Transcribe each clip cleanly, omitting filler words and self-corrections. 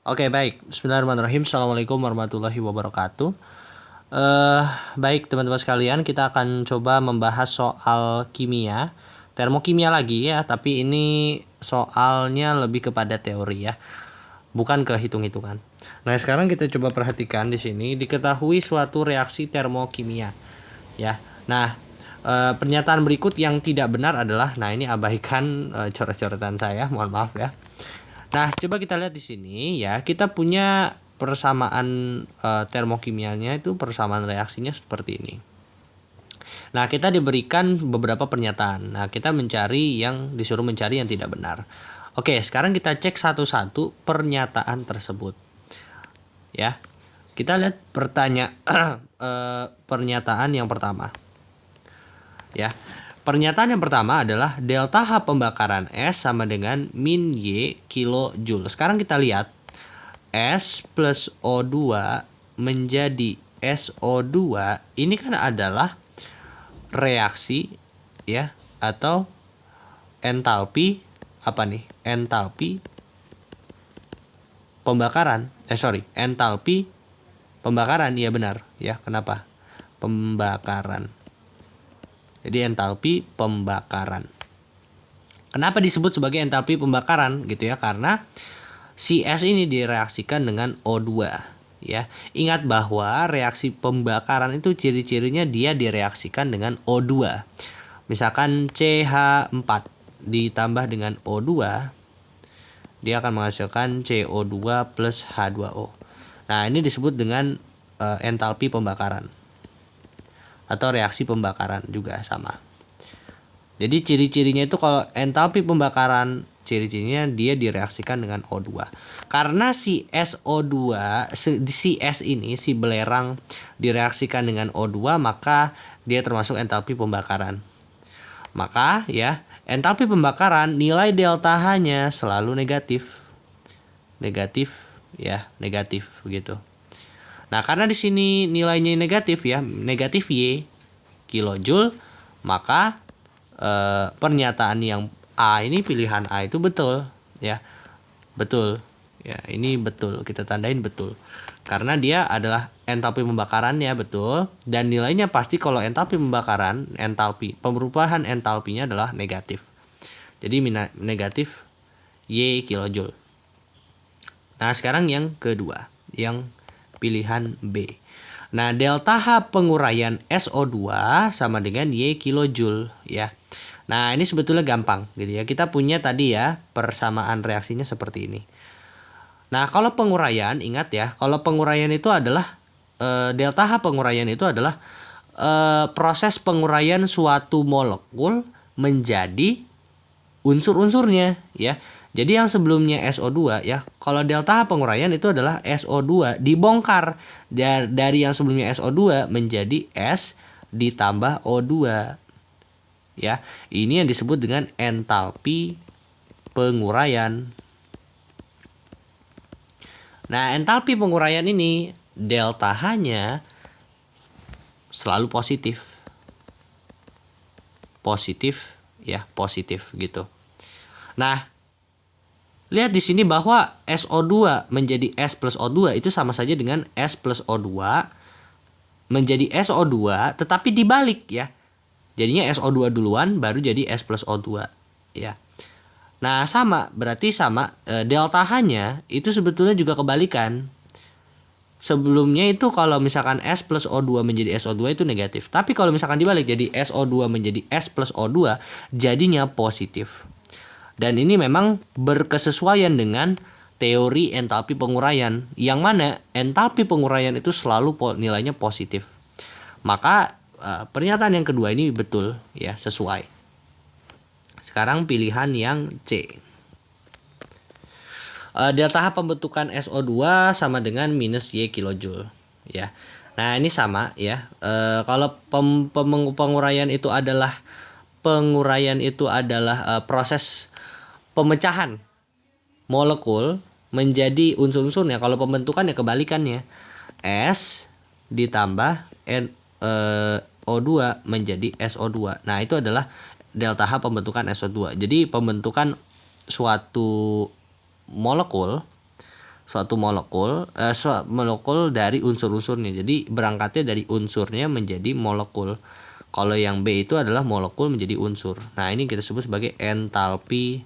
Oke, baik. Bismillahirrahmanirrahim. Assalamualaikum warahmatullahi wabarakatuh. Baik teman-teman sekalian, kita akan coba membahas soal kimia, termokimia lagi ya, tapi ini soalnya lebih kepada teori ya, bukan ke hitung-hitungan. Nah, sekarang kita coba perhatikan di sini, diketahui suatu reaksi termokimia ya. Nah, pernyataan berikut yang tidak benar adalah, nah ini abaikan coret-coretan saya, mohon maaf ya. Nah, coba kita lihat di sini ya, kita punya persamaan termokimianya itu persamaan reaksinya seperti ini. Nah, kita diberikan beberapa pernyataan. Nah, kita disuruh mencari yang tidak benar. Oke, sekarang kita cek satu-satu pernyataan tersebut. Ya. Kita lihat pernyataan yang pertama. Ya. Pernyataan yang pertama adalah delta H pembakaran S sama dengan min Y kilojoule. Sekarang kita lihat S plus O2 menjadi SO2 ini kan adalah reaksi ya, atau entalpi apa nih? Entalpi pembakaran. Entalpi pembakaran, ya benar ya. Kenapa? Pembakaran. Jadi entalpi pembakaran. Kenapa disebut sebagai entalpi pembakaran gitu ya? Karena si S ini direaksikan dengan O2 ya. Ingat bahwa reaksi pembakaran itu ciri-cirinya dia direaksikan dengan O2. Misalkan CH4 ditambah dengan O2, dia akan menghasilkan CO2 plus H2O. Nah, ini disebut dengan entalpi pembakaran. Atau reaksi pembakaran juga sama. Jadi ciri-cirinya itu kalau entalpi pembakaran, ciri-cirinya dia direaksikan dengan O2. Karena si SO2, si S ini, si belerang direaksikan dengan O2, maka dia termasuk entalpi pembakaran. Maka ya, entalpi pembakaran nilai delta H-nya selalu negatif. Negatif begitu. Nah, karena di sini nilainya negatif ya, negatif Y kilojoule, maka pernyataan yang A ini, pilihan A itu betul ya. Betul. Ya, ini betul, kita tandain betul. Karena dia adalah entalpi pembakarannya betul, dan nilainya pasti kalau entalpi pembakaran, perubahan entalpinya adalah negatif. Jadi negatif Y kilojoule. Nah, sekarang yang kedua, yang pilihan B. Nah, delta H penguraian SO2 sama dengan Y kilojoule ya. Nah, ini sebetulnya gampang gitu ya. Kita punya tadi ya persamaan reaksinya seperti ini. Nah, kalau penguraian, ingat ya, kalau penguraian itu adalah delta H penguraian itu adalah proses penguraian suatu molekul menjadi unsur-unsurnya ya. Jadi yang sebelumnya SO2 ya, kalau delta H penguraian itu adalah SO2 dibongkar dari yang sebelumnya SO2 menjadi S ditambah O2. Ya, ini yang disebut dengan entalpi penguraian. Nah, entalpi penguraian ini delta H-nya selalu positif. Positif ya, positif gitu. Nah, lihat di sini bahwa SO2 menjadi S plus O2 itu sama saja dengan S plus O2 menjadi SO2, tetapi dibalik ya. Jadinya SO2 duluan baru jadi S plus O2 ya. Nah, berarti delta H-nya itu sebetulnya juga kebalikan. Sebelumnya itu kalau misalkan S plus O2 menjadi SO2 itu negatif. Tapi kalau misalkan dibalik jadi SO2 menjadi S plus O2 jadinya positif. Dan ini memang berkesesuaian dengan teori entalpi penguraian, yang mana entalpi penguraian itu selalu nilainya positif. Maka pernyataan yang kedua ini betul ya, sesuai. Sekarang pilihan yang C. Delta H pembentukan SO2 sama dengan minus Y kilojoule ya. Nah, ini sama ya. Kalau penguraian itu adalah proses pemecahan molekul menjadi unsur-unsurnya. Kalau pembentukan ya kebalikannya. S ditambah O2 menjadi SO2. Nah, itu adalah delta H pembentukan SO2. Jadi pembentukan suatu molekul suatu molekul dari unsur-unsurnya. Jadi berangkatnya dari unsurnya menjadi molekul. Kalau yang B itu adalah molekul menjadi unsur. Nah, ini kita sebut sebagai entalpi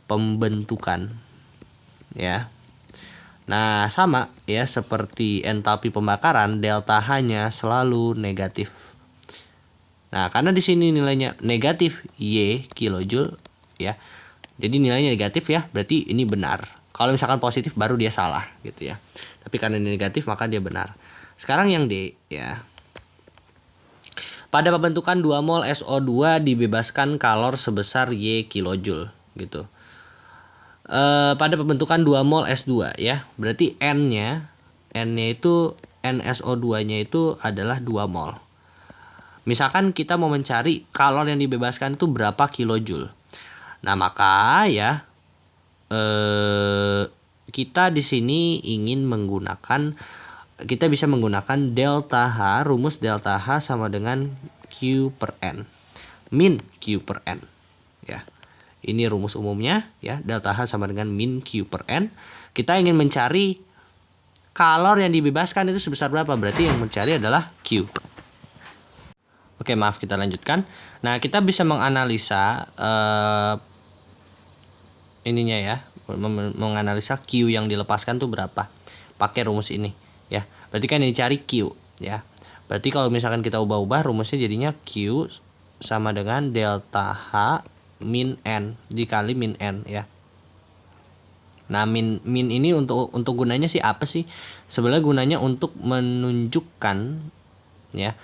pembentukan. Ya. Nah, sama ya seperti entalpi pembakaran, delta H-nya selalu negatif. Nah, karena di sini nilainya negatif Y kilojoule ya. Jadi nilainya negatif ya, berarti ini benar. Kalau misalkan positif baru dia salah gitu ya. Tapi karena ini negatif maka dia benar. Sekarang yang D ya. Pada pembentukan 2 mol SO2 dibebaskan kalor sebesar Y kilojoule gitu. Pada pembentukan 2 mol S2 ya. Berarti N-nya itu NSO2-nya itu adalah 2 mol. Misalkan kita mau mencari kalor yang dibebaskan itu berapa kilojoule. Nah, maka ya kita di sini kita bisa menggunakan delta H, rumus delta H sama dengan Q per N, min Q per N ya. Ini rumus umumnya ya, delta H sama dengan min Q per N. Kita ingin mencari kalor yang dibebaskan itu sebesar berapa, berarti yang mencari adalah Q. Oke, maaf, kita lanjutkan. Nah, kita bisa menganalisa ininya ya, menganalisa Q yang dilepaskan tuh berapa pakai rumus ini ya. Berarti kan ini cari Q ya. Berarti kalau misalkan kita ubah-ubah rumusnya jadinya Q sama dengan delta H min N dikali min N ya. Nah, min ini untuk gunanya sih apa sih? Sebenarnya gunanya untuk menunjukkan ya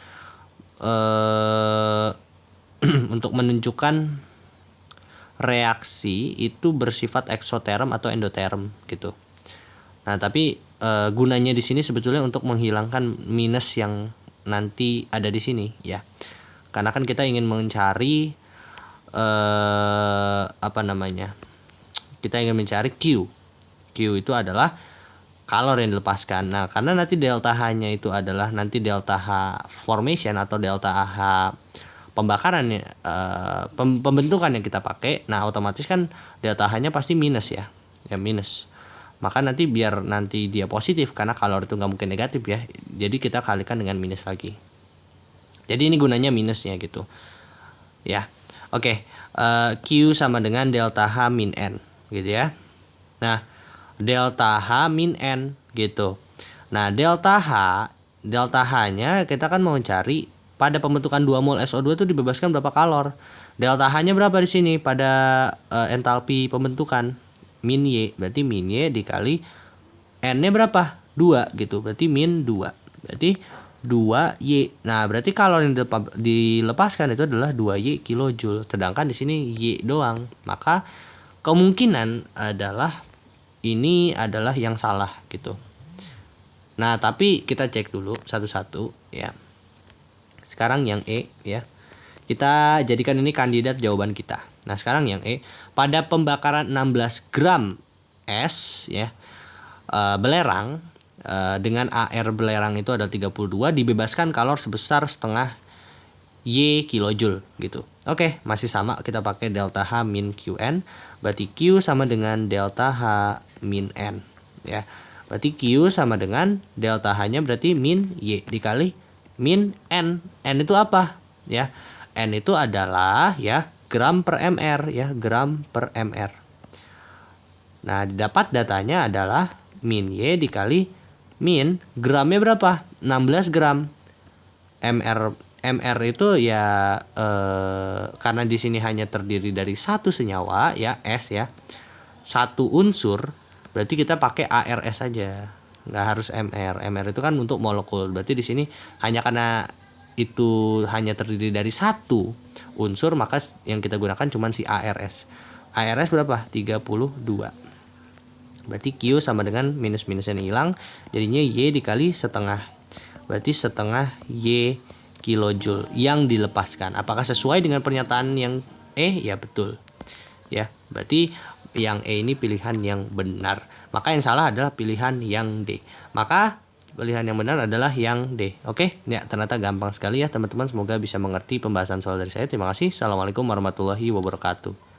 untuk menunjukkan reaksi itu bersifat eksoterm atau endoterm gitu. Nah, tapi gunanya di sini sebetulnya untuk menghilangkan minus yang nanti ada di sini ya. Karena kan kita ingin mencari kita ingin mencari Q. Q itu adalah kalor yang dilepaskan. Nah, karena nanti delta H-nya itu adalah nanti delta H formation atau delta H pembakaran pembentukan yang kita pakai. Nah, otomatis kan delta H-nya pasti minus ya. Ya, minus. Maka nanti biar nanti dia positif karena kalor itu nggak mungkin negatif ya. Jadi kita kalikan dengan minus lagi. Jadi ini gunanya minusnya gitu. Ya. Oke, Q sama dengan delta H min N gitu ya. Nah, delta H min N gitu. Nah, delta H-nya kita kan mau cari pada pembentukan 2 mol SO2 itu dibebaskan berapa kalor. Delta H-nya berapa di sini pada entalpi pembentukan? Min Y. Berarti min Y dikali N-nya berapa? 2 gitu. Berarti min 2. Berarti 2Y. Nah, berarti kalor yang dilepaskan itu adalah 2Y kilojoule. Sedangkan di sini Y doang. Maka kemungkinan adalah ini adalah yang salah gitu. Nah, tapi kita cek dulu satu-satu ya. Sekarang yang E ya. Kita jadikan ini kandidat jawaban kita. Nah, sekarang yang E, pada pembakaran 16 gram S ya, belerang dengan AR belerang itu ada 32, dibebaskan kalor sebesar setengah Y kilojoule gitu. Oke, masih sama, kita pakai delta H min QN. Berarti Q sama dengan delta H min N ya. Berarti Q sama dengan delta H-nya berarti min Y dikali min N. N itu apa? Ya. N itu adalah ya gram per mr ya, gram per mr. Nah, didapat datanya adalah min Y dikali min gramnya berapa? 16 gram. MR itu ya karena di sini hanya terdiri dari satu senyawa ya, S ya. Satu unsur, berarti kita pakai ARS saja. Nggak harus MR. MR itu kan untuk molekul. Berarti di sini hanya karena itu hanya terdiri dari satu unsur, maka yang kita gunakan cuma si ARS. ARS berapa? 32. Berarti Q sama dengan minus-minusnya hilang, jadinya Y dikali setengah. Berarti setengah Y kilojoule yang dilepaskan. Apakah sesuai dengan pernyataan yang E? Ya, betul. Ya, berarti yang E ini pilihan yang benar. Maka yang salah adalah pilihan yang D. Maka pilihan yang benar adalah yang D. Oke, ya ternyata gampang sekali ya teman-teman. Semoga bisa mengerti pembahasan soal dari saya. Terima kasih. Assalamualaikum warahmatullahi wabarakatuh.